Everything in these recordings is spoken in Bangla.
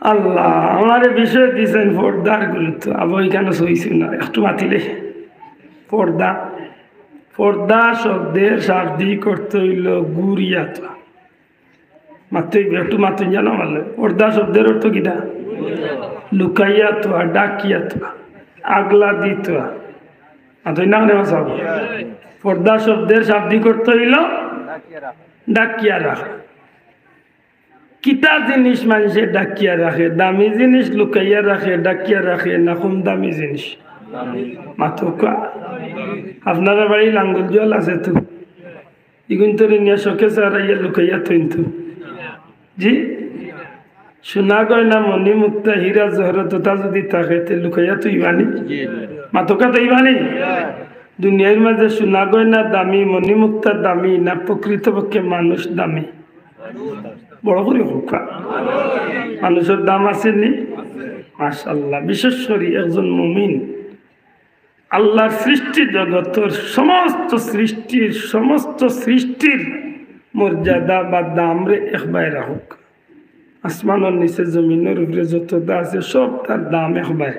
আল্লাহ আমার বিষয় দিয়েছেন পর্দার গুরুত্ব। আবার এখানে সইছি না একটু মাতিলে পর্দা। পর্দা শব্দের শাব্দিক অর্থ হইল গুরিয়াত। মাত্র একটু মাত্র জানো মারলে পর্দা শব্দের অর্থ কিটা? লুকাইয়া তোয়া, ডাকিয়া তোয়া, আগলা দিতোয়া। না সব পর্দা শব্দের শাব্দিক অর্থ হইল ডাকিয়া রাখা। কিতা জিনিস মানুষে ডাকিয়া রাখে? দামি জিনিস লুকাইয়া রাখে, ডাকিয়া রাখে, না কম দামি জিনিস? মাত্র আপনারা বাড়ি লাঙ্গল জল আছে তো ইগুন তোরে নিয়ে শোকে সারাইয়া লুকাইয়া তো জি সোনা গয়না মণি মুক্তা হীরা জহরত তা যদি থাকে তে লুকাইয়া তো ইবানি মাতকা তো ইবানি। দুনিয়ার মাঝে সোনা গয়না দামি, মণি মুক্তা দামি, না প্রকৃতপক্ষে মানুষ দামি? বড় করে হোক মানুষের দাম আছে নি? মাশাআল্লাহ। বিশেষ করে একজন মুমিন আল্লাহর সৃষ্টি জগতের সমস্ত সৃষ্টির মর্যাদা বা দাম রে একবার রাখুক। আসমানের নিচে জমিনের উপরে যত দা আছে সব তার দাম একবার।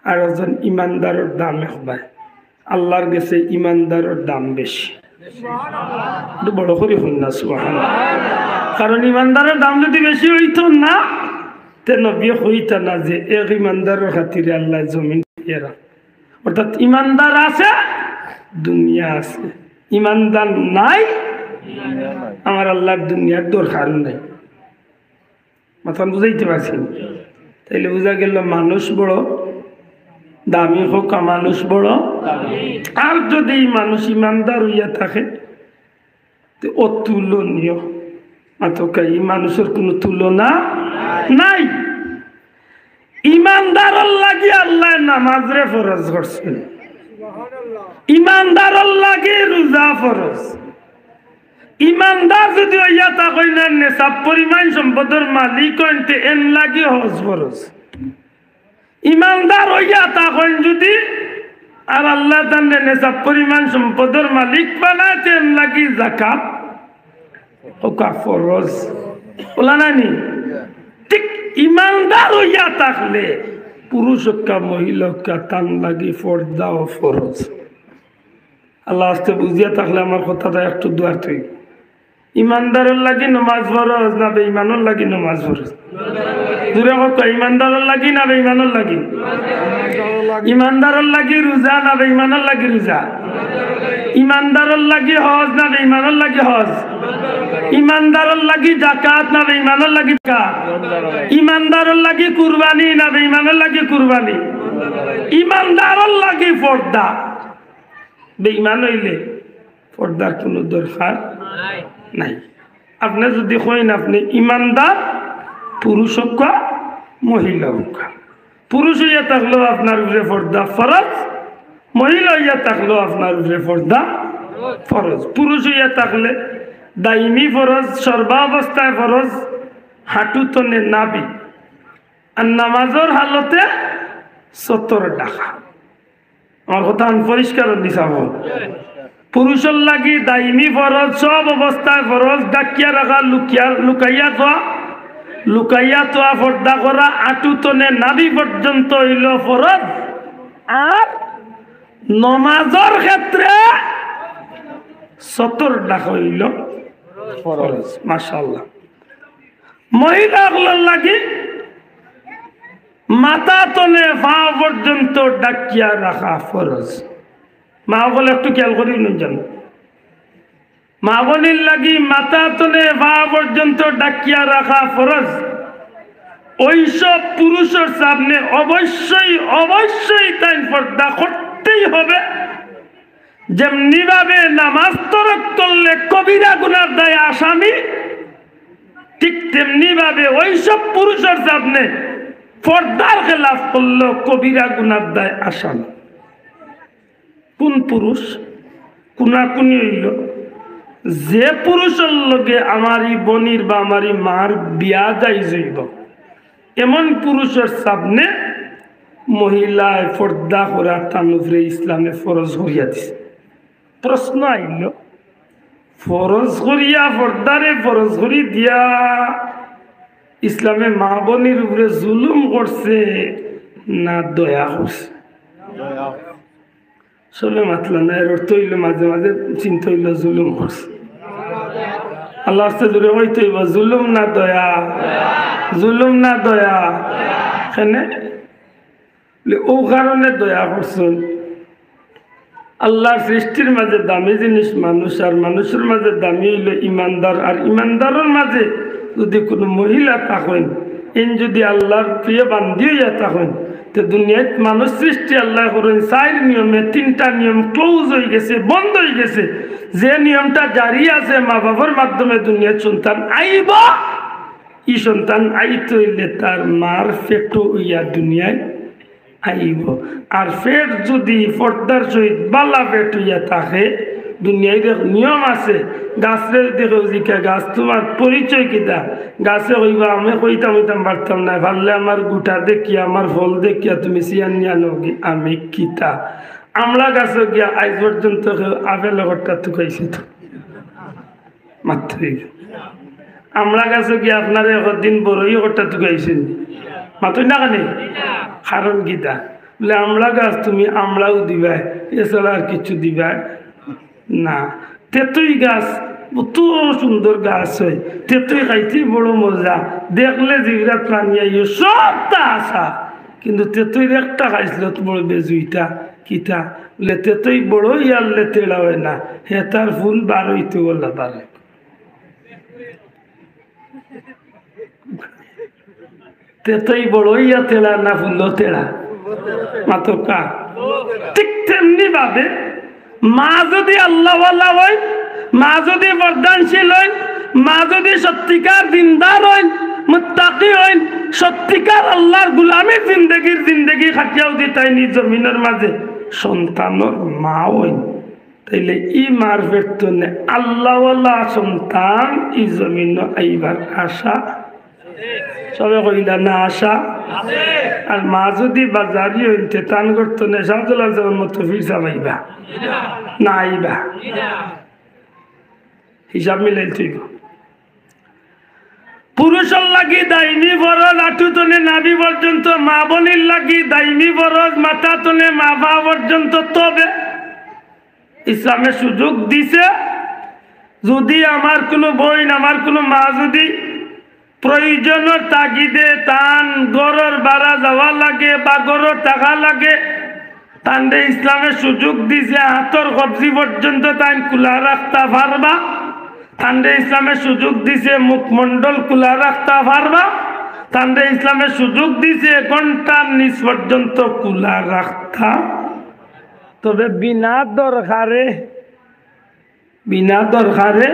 আর একজন ইমানদারের দাম একবার। আল্লাহর কাছে ইমানদারের দাম বেশি। বড় করে শুননা সুবহানাল্লাহ। কারণ ইমানদারের দাম যদি বেশি হইতো না তে নবী হইতা না যে এক ইমানদারের খাতিরে আল্লাহ জমিন এরা। অর্থাৎ ইমানদার আছে দুনিয়া আছে, ইমানদার নাই আমার আল্লাহর দুনিয়ার দরকার নাই। মাথা বুঝাইতে পারছি? তাইলে বোঝা গেল মানুষ বড় দামি হোক, মানুষ বড়। আর যদি মানুষ ইমানদার হইয়া থাকে তো অতুলনীয়। মাতকাই মানুষের কোনো তুলনা নাই। ইমানদারের লাগি আল্লাহ নামাজরে ফরজ করছেন, ইমানদারের লাগি রোজা ফরজ। ইমানদার যদি হইয়া থাকেন না নেশাব পরিমাণ সম্পদের মালিক হইতে এন লাগি হজ ফরজ। ইমানদার হইয়া থাকেন যদি আর আল্লাহ তাআলা নেশাব পরিমাণ সম্পদের মালিক বানাইতে এন লাগি যাকাত ওকা ফরজ। বলা নানি ঠিক ইমানদার হইয়া থাকলে পুরুষ হোক মহিলা হোক তান লাগি পর্দা ও ফরজ। আল্লাহ আস্তে বুঝিয়া থাকলে আমার কথাটা একটু দুয়ার তুই ইমানদারের লাগি নমাজ ফরজ না বেঈমানের লাগি নমাজ ফরজ? দূরে হোক ইমানদারের লাগি না বেঈমানের লাগি? ইমানদারের লাগি রোজা না বেঈমানের লাগি রোজা? ইমানদারের লাগি হজ না বেঈমানের লাগি হজ? ইমানদারের লাগি যাকাত না বেঈমানের লাগি যাকাত? ইমানদারের লাগি কুরবানি না বেঈমানের লাগি কুরবানি? ইমানদারের লাগি পর্দা। বেঈমান হইলে পর্দার কোনো দরকার নাই। আপনি যদি কইন আপনি ইমানদার পুরুষ হোক মহিলা হোক, পুরুষ হইয়া থাকলেও আপনার উপরে পর্দা ফরজ, মহিলা হইয়া থাকলেও আপনার উপরে পর্দা ফরজ। পুরুষ হইয়া থাকলে দাইমি ফরজ, সর্বাবস্থায় ফরজ, হাঁটু তনে নাবি। আর নামাজের হালতে সতর ডাকা। আমার কথা পরিষ্কার দিছাব। পুরুষের লাগি দাইমি ফরজ, সব অবস্থায় ফরজ। ডাকিয়া রাখা, লুকাইয়া থোয়া, লুকাইয়া থোয়া, পর্দা করা, আঁটু তনে নাবি পর্যন্ত হইল ফরজ। আর নমাজের ক্ষেত্রে সতর ডাকা হইল ফরজ। মাশাআল্লাহ। মহিলাগুলোর লাগি মাথা তলে পা পর্যন্ত ডাকিয়া রাখা ফরজ। মা বলে একটু খেয়াল করি জান, মা বোনের লাগি মাথা তলে পা পর্যন্ত ডাকিয়া রাখা ফরজ। ওইসব পুরুষের সামনে অবশ্যই তাই পর্দা করতেই হবে। যেমনি ভাবে নামাজ তরক করলে কবিরা গুনার দায় আসামি, ঠিক তেমনি ভাবে ওইসব পুরুষের সামনে পর্দার খেলাফ করল কবিরা গুনার দায় আসামি। কোন পুরুষ? কুনাকুনি হইল যে পুরুষের লগে আমারই বনির বা আমারই মার বিয়া যাই যাইব, এমন পুরুষের সামনে মহিলায় পর্দা করা তানুফরে ইসলামে ফরজ করিয়া দিছে। প্রশ্ন আইল ফরজ করিয়া পর্দারে ফরজ করি দিয়া ইসলামে মা বোনের উপরে জুলুম করছে না দয়া করছে? সবে মাতলা না, এর অর্থ হইল মাঝে মাঝে চিন্তা হইল জুলুম করছে। আল্লাহ আস্তে জুড়ে হইতে হইব জুলুম না দয়া, জুলুম না দয়া। এখানে ও কারণে দয়া করছেন। আল্লাহর সৃষ্টির মাঝে দামি জিনিস মানুষ, আর মানুষের মাঝে দামি হইল ইমানদার। আর ইমানদারের মাঝে যদি কোনো মহিলা থাকেন, ইন যদি আল্লাহর প্রিয় বান্ধি হইয়া থাকেন, তো দুনিয়াত মানুষ সৃষ্টি আল্লাহ করেন 4 নিয়মে 3টা নিয়ম ক্লোজ হয়ে গেছে, বন্ধ হয়ে গেছে। যে নিয়মটা জারি আছে, মা বাবার মাধ্যমে দুনিয়ার সন্তান আইব, ই সন্তান আইতে হইলে তার মার পেটও হইয়া দুনিয়ায় আইব। আর পেট যদি পর্দার সহিত বালা পেট হইয়া থাকে, দুনিয়ায় নিয়ম আছে। গাছরে দেখো জিকা, গাছ তোমার পরিচয় কিতা? গাছে কইবা আমি কইতাম পারতাম না, ভাবলে আমার গুটা দেখিয়া আমার ফল দেখিয়া তুমি সিয়ান জানো আমি কিতা। আমলা গাছে গিয়া আজ পর্যন্ত আপেল ঘরটা তুকাইছে তো মাত্রই। আমলা গাছে গিয়া আপনার একদিন বড়ই ঘরটা তুকাইছেন মাত্রই না কানে? কারণ কিতা? বলে আমলা গাছ তুমি আমলাও দিবা, এছাড়া আর কিছু দিবা না। তেতুই গাছ কত সুন্দর গাছ হয়, তেতুই খাইতে বড় মজা, দেখলে জিগরা প্রাণী আইও সবটা আসা। কিন্তু তেতুইর একটা খাইছিল তো বড় বেজুইটা কিতা? বলে তেতুই বড় ইয়ারলে তেড়া হয় না, হে তার ফুল বার হইতে বললা পারে। তেতুই বড় ইয়া তেড়া না ফুল তেড়া মাত্র কা। ঠিক তেমনি ভাবে মা যদি আল্লাহওয়ালা হয়, মা যদি বরদানশীল হয়, মা যদি সত্যিকার দিনদার হয়, মুত্তাকি হয়, সত্যিকার আল্লাহর গুলামের জিন্দগি খাটিয়াও দি তাই নিজ জমিনের মাঝে সন্তানের মা হয়, তাইলে ই মার বেতনে আল্লাহওয়ালা সন্তান ই জমিন আইবার আশা সবে কইলা না আশা। আর মা যদি বাজারি হইতে টান করতো না, সামতলা যাওয়ার মতো ফিরসা পাইবা না আইবা, হিসাব মিলাই তুইব। পুরুষের লাগি দাইমি ফরজ আঁটু তনে নাভি পর্যন্ত, মা বোনের লাগি দাইমি ফরজ মাথা তনে মা বাবা পর্যন্ত। তবে ইসলামে সুযোগ দিছে, যদি আমার কোনো বোন আমার কোনো মা যদি প্রয়োজনের তাগিদে তান গরর বাড়া যাওয়া লাগে বা গরর টাকা লাগে, তান্ডে ইসলামের সুযোগ দিছে হাতর কবজি পর্যন্ত তাই খোলা রাখতে পারবা। তান্ডে ইসলামের সুযোগ দিছে মুখমণ্ডল খোলা রাখতে পারবা। তান্ডে ইসলামের সুযোগ দিছে ঘন্টার নিচ পর্যন্ত খোলা রাখতা। তবে বিনা দরকারে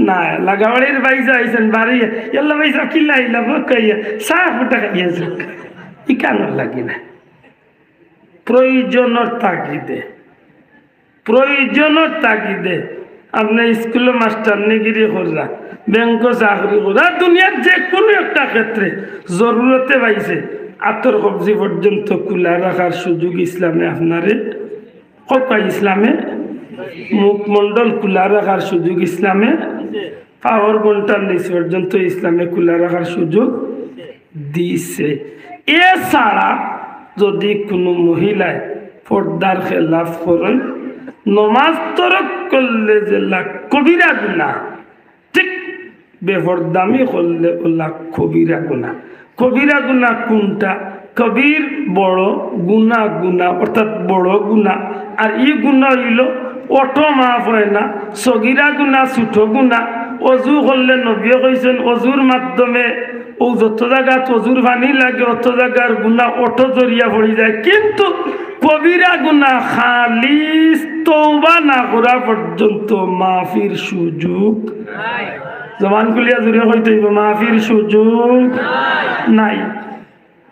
না। লাগাবাড়ির বাইসা আইসেন বাড়ি এল্লা বাইসা কিলাইলা বকাইয়া চা ফুটা খাইয়াছে, ই কেন লাগি না? প্রয়োজনের তাগিদে আপনি স্কুলে মাস্টার নিগিরি করা, ব্যাংক চাকরি করা, দুনিয়ার যে কোনো একটা ক্ষেত্রে জরুরতে পাইছে আতর কবজি পর্যন্ত খোলা রাখার সুযোগ ইসলামে আপনারে ইসলামে মুখমণ্ডল খোলা রাখার সুযোগ ইসলামে, পাওয়ার ঘন্টার নিচ পর্যন্ত ইসলামে খোলা রাখার সুযোগ দিছে। এছাড়া যদি কোনো মহিলায় পর্দার খেলাফ করেন, নমাজ তরক করলে যে কবিরা গুনাহ, ঠিক বেপরদামি করলে ওলা কবিরা গুনাহ। কবিরা গুনাহ কোনটা? কবির বড় গুনাহ অর্থাৎ বড় গুনাহ, আর ই গুনাহ হইল অটো মাফ হয় না। সগিরা গুনাহ ছোট গুনাহ। অজু করলে নবী কইছেন অজুর মাধ্যমে ও যত জায়গা অজুর পানি লাগে অত জায়গার গুনাহ অটো জরিয়া পড়ে যায়। কিন্তু কবিরা গুনাহ খালিস তওবা না করা পর্যন্ত মাফির সুযোগ নাই। জবান খুলিয়া জুড়ে কইতে হইব মাফির সুযোগ নাই।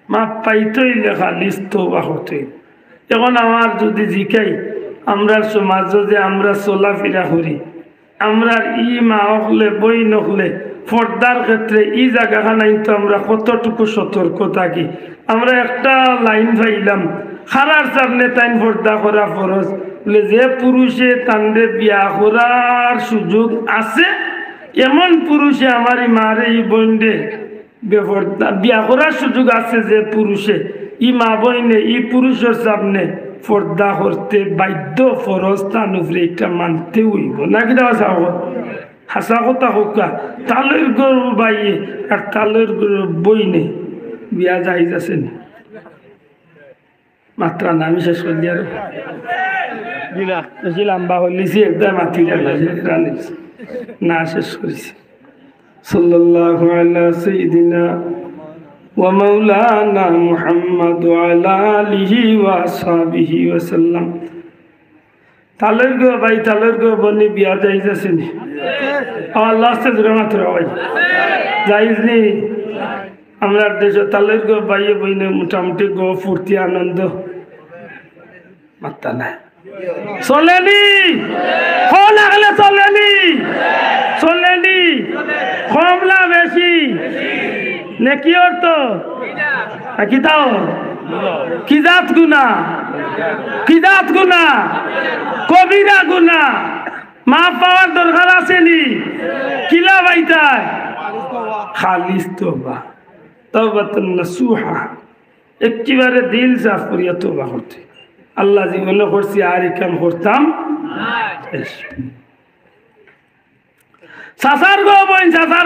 মাপ পাইতে হইলে খালিস তওবা করতে হইব। এখন আমার যদি জিকাই আমরা সমাজে যে আমরা চলাফেরা করি, আমরা ই মা হলে বই নকলে পর্দার ক্ষেত্রে ই জায়গাখানাই তো আমরা কতটুকু সতর্ক থাকি। আমরা একটা লাইন পাইলাম খারার সামনে তাইন পর্দা করা ফরজ, বলে যে পুরুষে তান্ডে বিয়া করার সুযোগ আছে এমন পুরুষে আমার মারে ই বন্ডে বেপরদা বিয়া করার সুযোগ আছে যে পুরুষে ই মা বইনে ই পুরুষের সামনে পর্দা করতে বাধ্য, ফরজ তার উপরে এটা মানতে হইব নাকি দেওয়া চাব হাসা কথা হোকা তালের গরু বাইয়ে আর তালের গরু বইনে বিয়া যাইজ আছে নি মাত্রা না আমি শেষ করলি আর বেশি লম্বা হলিছি একদম মাতি না শেষ করেছি সাল্লাল্লাহু আলা সাইয়্যিদিনা ওয়া মাওলানা মুহাম্মদ ওয়া আলা আলিহি ওয়া আসহাবিহি ওয়া সাল্লাম। তালের গো ভাই তালের গো বনি বিয়া যাইজ আছে নি আল্লাহ সে জোরে মাত্র ভাই যাইজ নি আমরা দেশে তালের গো ভাইয়ে বইনে মোটামুটি গো ফুর্তি আনন্দ মাত্রা নাই চলেনি লাগলে চলেনি চলেনি কমলা বেশি নাকি অর্থ কি তাও কি জাত গুনা কি জাত গুনা কবিরা গুনা মা পাওয়ার দরকার আসেনি কিলা বাইতায় খালিস তোবা তওবাতুন নাসুহা একেবারে দিল সাফ করিয়া তোবা করতে আল্লাহ জীবনে করছি আর কাম করতাম সাসার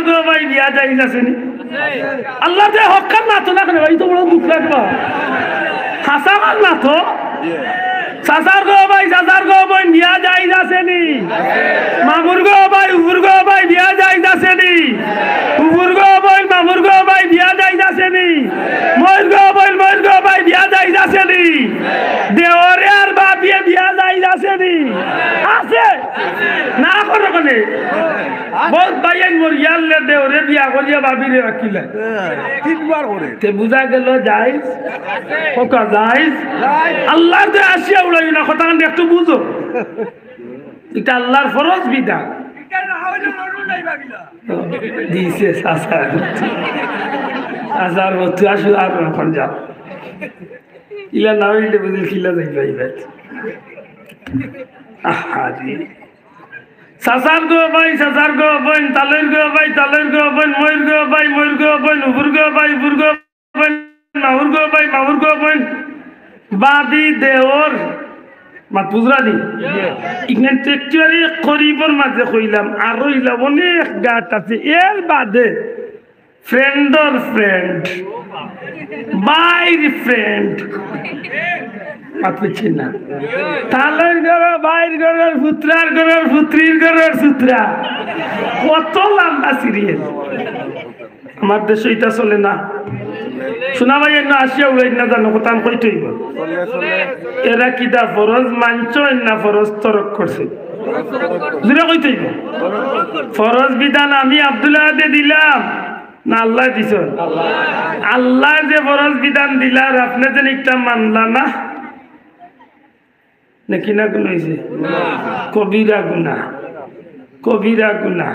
গো ভাই বিয়া যাই যাচ্ছেনি আল্লাহ যে হকার না তো না কেন ভাই তো বড় দুঃখ লাগবা হাসার না তো সাসার গো ভাই বিয়া যাই যাচ্ছেনি মামুর গো ভাই উপুর গো ভাই বিয়া যাই যাচ্ছেনি উপুর গো ভাই মামুর গো ভাই বিয়া যাই যাচ্ছেনি ময়ূর গো ভাই বিয়া যাই যাচ্ছেনি দেওরে আর বাপিয়ে বিয়া যাই যাচ্ছেনি আছে না করো কোনে বহুত ভাইয়ান মোর ইয়ালে দেওরে বিয়া করিয়া বাবিরে রাখিলে তিনবার করে তে বুঝা গেল যাইজ কোকা যাইজ আল্লাহর দে আসিয়া উড়াই না কথা একটু বুঝো এটা আল্লাহর ফরজ বিধান দিছে সাসার মতো আসু আর এখন যাও ইলা না হইলে বুঝি খিলা যাই ভাই আহারি সাসার গো ভাই তালের গো ভাই ময়ূর গো ভাই উপুর গো ভাই মাহুর গো ভাই বাদি দেওর মাত বুঝরা দি ইগনেন টেকচারি করিবর মাঝে কইলাম আর হইলাম অনেক গাট আছে এর বাদে ফ্রেন্ডর ফ্রেন্ড বাইর ফ্রেন্ড মাত বুঝছি না তালের ঘর বাইর ঘরের পুত্রার ঘরের পুত্রীর ঘরের সুত্রা কত লম্বা সিরিয়াল আমার দেশে এটা চলে না শোনা ভাই না আসিয়া উড়াই না জানো কথা কই তৈব এরা কিটা ফরজ মানছ না ফরজ তরক করছে দুটা কই তৈব ফরজ বিধান আমি আব্দুল্লাহ দে দিলাম না আল্লাহ দিছ আল্লাহ যে ফরজ বিধান দিলার আপনি যে একটা মানলা না নাকি না গুণ হয়েছে কবিরা গুনা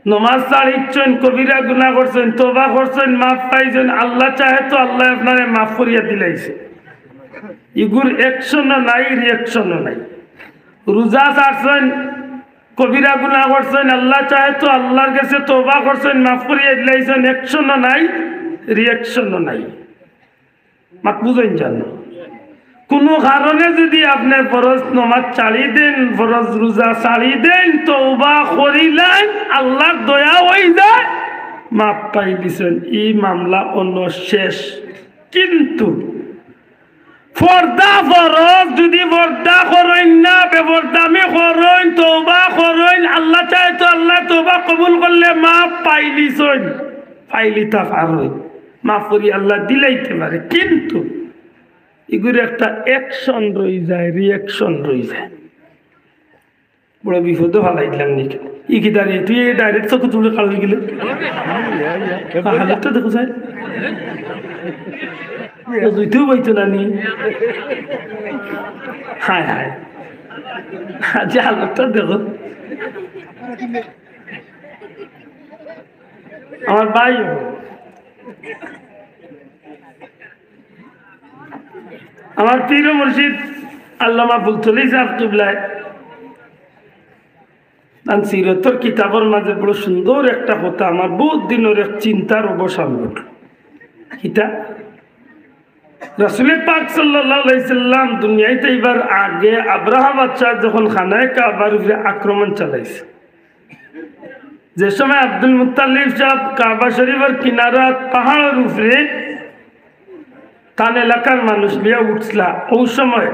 নমাজ ছাড়িচ্ছেন কবিরা গুনাহ করছেন তওবা করছেন মাফ পাইছেন আল্লাহ চাহে তো আল্লাহ আপনারে মাফ করিয়া দিলাইছে ইগুর অ্যাকশনও নাই রিঅ্যাকশনও নাই রোজা ছাড়ছেন কবিরা গুনাহ করছেন আল্লাহ চাহে তো আল্লাহর কাছে তওবা করছেন মাফ করিয়া দিলাইছেন অ্যাকশনও নাই রিঅ্যাকশনও নাই মাত বুঝেন জানো কোনো কারণে যদি আপনি ফরজ নামাজ ছাড়ি দেন ফরজ রোজা ছাড়ি দেন তওবা করিলেন আল্লাহর দয়া হয়ে যায় মাপ পাই দিছেন এই মামলা অন্য শেষ কিন্তু পর্দা ফরজ যদি পর্দা করেন না বেপরদামি করেন তওবা করেন আল্লাহ চাই তো আল্লাহ তওবা কবুল করলে মাপ পাই দিছেন পাইলিতা পারেন মাফ করি আল্লাহ দিলাইতে পারে কিন্তু এগুলো একটা অ্যাকশন রয়ে যায় রিঅ্যাকশন রয়ে যায় বড় বিপদে ভালাই দিলাম নাকি ই কি দাঁড়িয়ে তুই ডাইরেক্ট চোখ তুলে কাল হয়ে গেলে হাজারটা দেখো স্যার দুইতেও পাইতো না নি হায় যে হাজারটা দেখো আমার ভাই আমার পীর মুর্শিদ আল্লামা ফুলতলি সাহেব কিবলায় আর সিরতর কিতাবের মাঝে বড় সুন্দর একটা কথা আমার বহুত দিনের এক চিন্তার অবসান ঘটল। কিতা রাসূল পাক সাল্লাল্লাহু আলাইহি সাল্লাম দুনিয়াতে এবার আগে আব্রাহা বাদশাহ যখন খানায় কাবার উপরে আক্রমণ চালাইছে, যে সময় আব্দুল মুত্তালিব সাহেব কাবা শরীফের কিনারা পাহাড়ের উপরে তান এলাকার মানুষ নিয়ে উঠছিলা, ওই সময়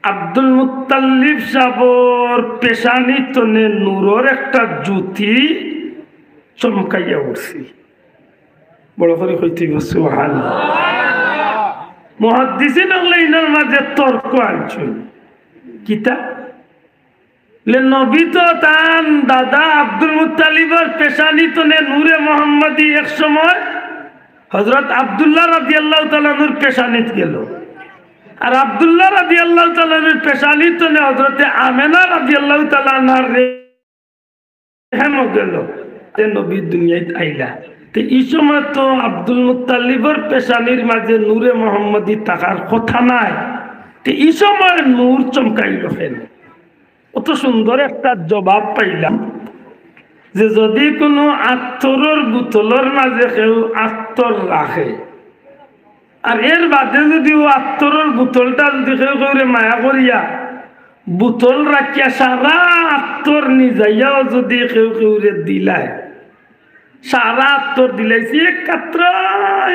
আব্দুল মুত্তালিব সাহেবর পেশানি তনে নূরের একটা জ্যোতি চমকাইয়া উঠছি। বড় করে কইতে সুবহানাল্লাহ। মুহাদ্দিসিন ইনার মাঝে তর্ক আনছেন কিতা নবী তো তান দাদা আব্দুল মুত্তালিবের পেশানি তনে নূরে মোহাম্মদী এক সময় হযরত আব্দুল্লাহ রাদিয়াল্লাহু তাআলা নূর পেশানিত গেল, আর আব্দুল্লাহ রাদিয়াল্লাহু তাআলা নূর পেশানি তনে হযরত আমেনা রাদিয়াল্লাহু তাআলা নার রেহেম গেল, তে নবী দুনিয়ায় আইলা। তো এই সময় তো আব্দুল মুত্তালিবের পেশানির মাঝে নূরে মোহাম্মদী থাকার কথা নাই, তো এই সময় নূর চমকাইল ফেল। অত সুন্দর একটা জবাব পাইলাম যে যদি কোনো আত্তরের বোতলের মাঝে কেউ আত্তর রাখে, আর এর বাদে যদি ও আত্তরের বোতলটা যদি কেউ কেউ মায়া করিয়া বোতল রাখিয়া সারা আত্তর নিজাইয়াও যদি কেউ কেউ দিলায়, সারা আত্তর দিলাইছি এক কাত্রা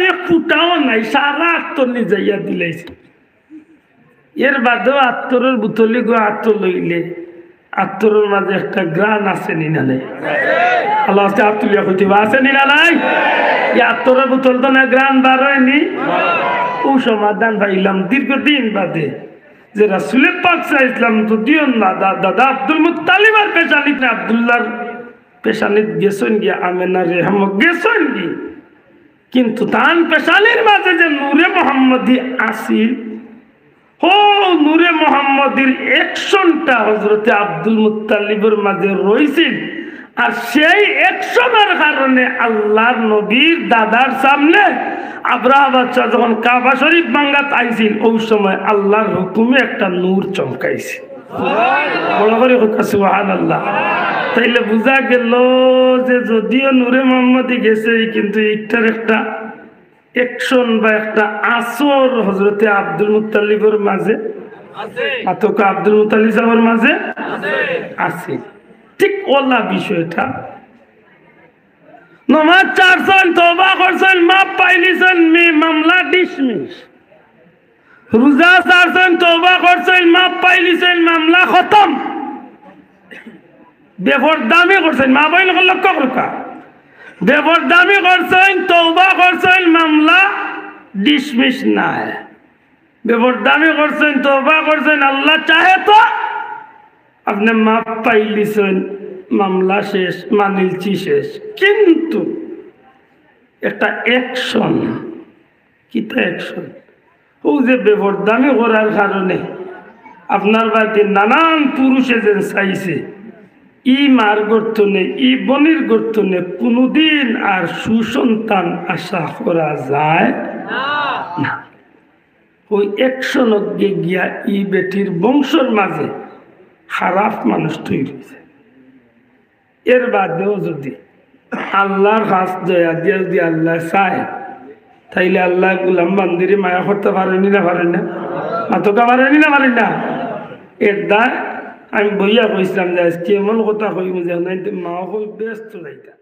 এক ফুটাও নাই, সারা আত্তর নিজাইয়া দিলাইছি। এর বাদেও আত্তরের বোতলি গো আত্তর লইলে আত্তরের মাঝে একটা গ্রান আছে নিনা নাই? আল্লাহ আত্তুলিয়া কইতে আছে নিনা নাই? এই আত্তরের বোতল তো না গ্রান বার হয়নি। ও সমাধান পাইলাম দীর্ঘদিন বাদে যে রাসূল পাক সাল্লাল্লাহু আলাইহি ওয়াসাল্লাম তো দিও না দাদা আব্দুল মুত্তালিবের পেশানিত না আব্দুল্লাহর পেশানিত গেছেন গিয়া আমেনা রেহম গেছেন কি, কিন্তু তান পেশানির মাঝে যে নূরে মোহাম্মদী আসিল, ও নূরে মোহাম্মদীর অ্যাকশনটা হযরতে আব্দুল মুত্তালিবের মাঝে রইছিল, আর সেই অ্যাকশনের কারণে আল্লাহর নবীর দাদার সামনে আব্রাহা বাদশাহ যখন কাবা শরীফ ভাঙ্গাত আইছিল, ওই সময় আল্লাহর হুকুমে একটা নূর চমকাইছে। বড় করে সুবহানাল্লাহ। তাইলে বুঝা গেল যে যদিও নূরে মোহাম্মদী গেছে, কিন্তু এইটার একটা অ্যাকশন বা একটা আসর হযরতে আব্দুল মুত্তালিবের মাঝে আতকা আব্দুল মুত্তালিব সাহেবের মাঝে আছে। ঠিক ওলা বিষয়টা নমাজ চারছেন, তওবা করছেন, মাপ পাইলিছেন, মামলা ডিসমিস। রোজা চারছেন, তওবা করছেন, মাপ পাইলিছেন, মামলা খতম। বেফরদামি করছেন, মা বইন লক্ষ্য করকা, বেফরদামি করছেন, তওবা করছেন, মামলা ডিসমিস নাই। বেফরদামি করছেন, তওবা করছেন, আল্লাহ চাহে তো আপনি মাপ পাইলিছেন, মামলা শেষ, মানিলছি শেষ। কিন্তু একটা অ্যাকশন, কিতা অ্যাকশন? ও যে বেফরদামি করার কারণে আপনার বাড়িতে নানান পুরুষে যে চাইছে, ই মার গর্তনে ই বনির গর্তনে কোনোদিন আর সুসন্তান আশা করা যায় না। ওই অ্যাকশন গিয়া ই বেটির বংশের মাঝে খারাপ মানুষ তৈরি হয়েছে। এর বাদেও যদি আল্লাহর কাছ দয়া দিয়ে যদি আল্লাহ চায়, তাইলে আল্লাহ গুলাম বান্দিরে মায়া করতে পারেনি না পারেন না? আতকা পারেনি না পারেন না? এর দায় আমি বইয়া কইছিলাম যে আজকে এমন কথা কইব যে মাও ব্যস্ত যাইতা।